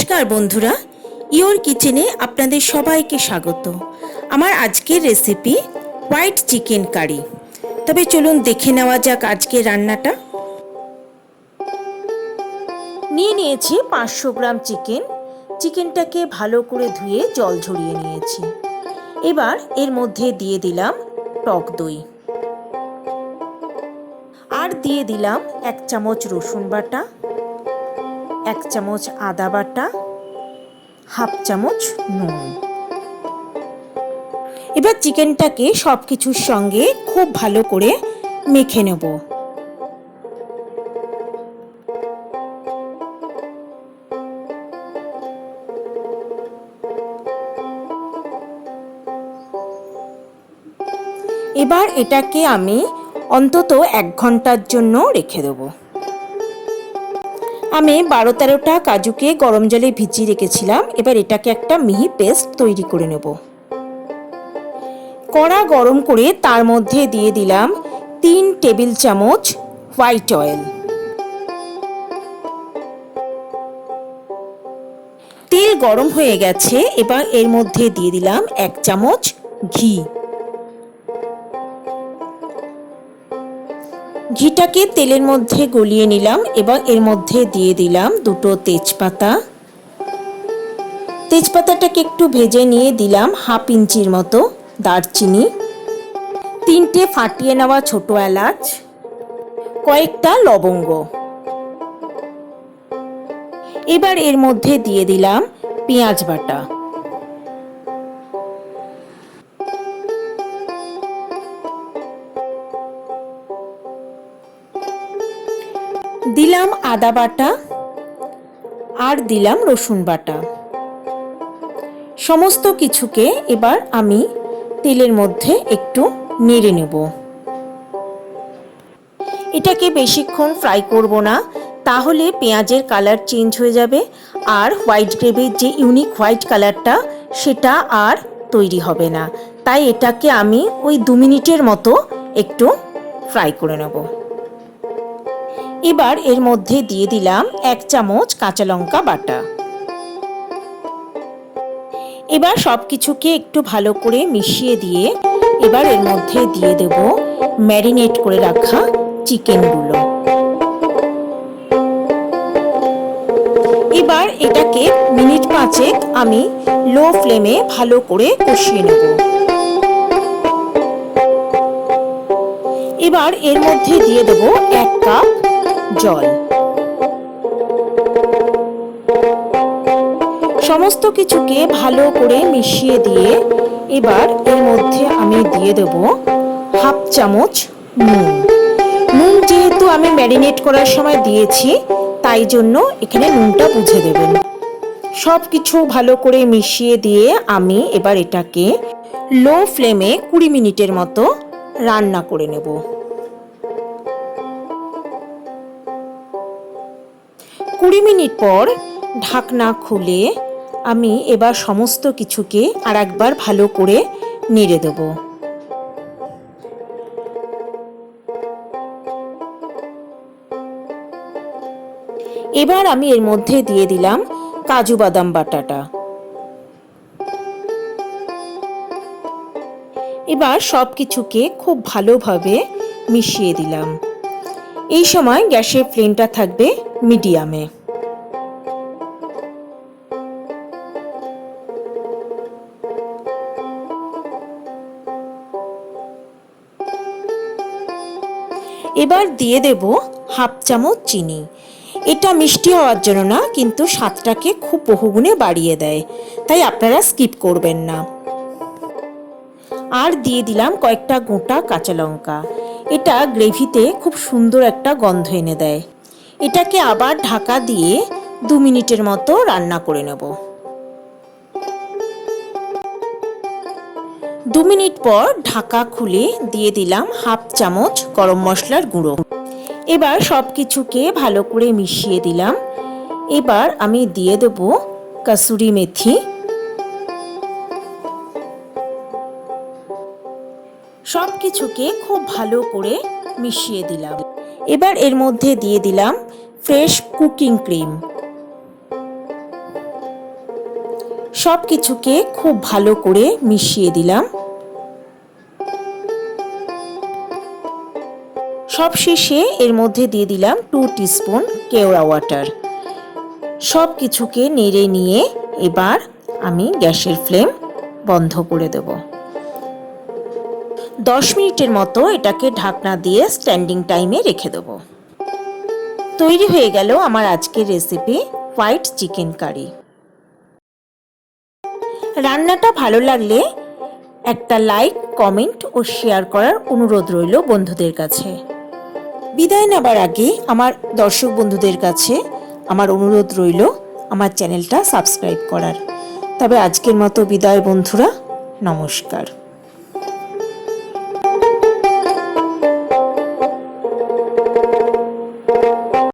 নমস্কার বন্ধুরা, ইওর কিচেনে আপনাদের সবাইকে স্বাগত। আমার আজকের রেসিপি হোয়াইট চিকেন কারি। তবে চলুন দেখে নেওয়া যাক আজকের রান্নাটা। নিয়ে নিয়েছি 500 গ্রাম চিকেনটাকে ভালো করে ধুয়ে জল ঝরিয়ে নিয়েছি। এবার এর মধ্যে দিয়ে দিলাম টক দই, আর দিয়ে দিলাম 1 চামচ রসুন বাটা, 1 চামচ আদা বাটা, হাফ চামচ নুন। এবার চিকেনটাকে সব কিছুর সঙ্গে খুব ভালো করে মেখে নেব। এবার এটাকে আমি অন্তত 1 ঘন্টার জন্য রেখে দেব। আমি 12-13টা কাজুকে গরম জলে ভিজিয়ে রেখেছিলাম। এবার এটাকে একটা মিহি পেস্ট তৈরি করে নেব। কড়া গরম করে তার মধ্যে দিয়ে দিলাম 3 টেবিল চামচ হোয়াইট অয়েল। তেল গরম হয়ে গেছে, এবার এর মধ্যে দিয়ে দিলাম 1 চামচ ঘি। ঘিটাকে তেলের মধ্যে গলিয়ে নিলাম। এবার এর মধ্যে দিয়ে দিলাম 2টো তেজপাতা। তেজপাতাটাকে একটু ভেজে নিয়ে দিলাম হাফ ইঞ্চির মতো দারচিনি, 3টে ফাটিয়ে নেওয়া ছোট এলাচ, কয়েকটা লবঙ্গ। এবার এর মধ্যে দিয়ে দিলাম পেঁয়াজ বাটা, দিলাম আদা বাটা, আর দিলাম রসুন বাটা। সমস্ত কিছুকে এবার আমি তেলের মধ্যে একটু নেড়ে নেব। এটাকে বেশিক্ষণ ফ্রাই করব না, তাহলে পেঁয়াজের কালার চেঞ্জ হয়ে যাবে, আর হোয়াইট গ্রেভির যে ইউনিক হোয়াইট কালারটা সেটা আর তৈরি হবে না। তাই এটাকে আমি ওই 2 মিনিটের মতো একটু ফ্রাই করে নেব। এবার এর মধ্যে দিয়ে দিলাম 1 চামচ কাঁচা লঙ্কা বাটা। এবার সব কিছুকে একটু ভালো করে মিশিয়ে দিয়ে এবার এর মধ্যে দিয়ে দেব ম্যারিনেট করে রাখা চিকেনগুলো। এবার এটাকে মিনিট 5 আমি লো ফ্লেমে ভালো করে কষিয়ে নেব। এবার এর মধ্যে দিয়ে দেব 1 কাপ জল। সমস্ত কিছুকে ভালো করে মিশিয়ে দিয়ে এবার এর মধ্যে আমি দিয়ে দেব হাফ চামচ নুন। নুন যেহেতু আমি ম্যারিনেট করার সময় দিয়েছি, তাই জন্য এখানে নুনটা বুঝে দেবেন। সব কিছু ভালো করে মিশিয়ে দিয়ে আমি এবার এটাকে লো ফ্লেমে 20 মিনিটের মতো রান্না করে নেব। 20 মিনিট পর ঢাকনা খুলে আমি এবার সমস্ত কিছুকে আর একবার ভালো করে নেড়ে দেব। এবার আমি এর মধ্যে দিয়ে দিলাম কাজু বাদাম বাটাটা। এবার সব কিছুকে খুব ভালোভাবে মিশিয়ে দিলাম। এই সময় গ্যাসের ফ্লেমটা থাকবে মিডিয়ামে। এবার দিয়ে দেব হাফ চামচ চিনি। এটা মিষ্টি হওয়ার জন্য না, কিন্তু স্বাদটাকে খুব বহুগুণে বাড়িয়ে দেয়, তাই আপনারা স্কিপ করবেন না। আর দিয়ে দিলাম কয়েকটা গোটা কাঁচা লঙ্কা। এটা গ্রেভিতে খুব সুন্দর একটা গন্ধ এনে দেয়। এটাকে আবার ঢাকা দিয়ে 2 মিনিটের মতো রান্না করে নেব। 2 মিনিট পর ঢাকা খুলে দিয়ে দিলাম হাফ চামচ গরম মশলার গুঁড়ো। এবার সব কিছুকে ভালো করে মিশিয়ে দিলাম। এবার আমি দিয়ে দেব কসুরি মেথি। সব কিছুকে খুব ভালো করে মিশিয়ে দিলাম। এবার এর মধ্যে দিয়ে দিলাম ফ্রেশ কুকিং ক্রিম। সব কিছুকে খুব ভালো করে মিশিয়ে দিলাম। সব শেষে এর মধ্যে দিয়ে দিলাম 2 টিস্পুন কেওড়া ওয়াটার। সব কিছুকে নেড়ে নিয়ে এবার আমি গ্যাসের ফ্লেম বন্ধ করে দেব। 10 মিনিটের মতো এটাকে ঢাকনা দিয়ে স্ট্যান্ডিং টাইমে রেখে দেব। তৈরি হয়ে গেল আমার আজকের রেসিপি হোয়াইট চিকেন কারি। রান্নাটা ভালো লাগলে একটা লাইক, কমেন্ট ও শেয়ার করার অনুরোধ রইল বন্ধুদের কাছে। বিদায় নেবার আগে আমার দর্শক বন্ধুদের কাছে আমার অনুরোধ রইল আমার চ্যানেলটা সাবস্ক্রাইব করার। তবে আজকের মতো বিদায় বন্ধুরা, নমস্কার।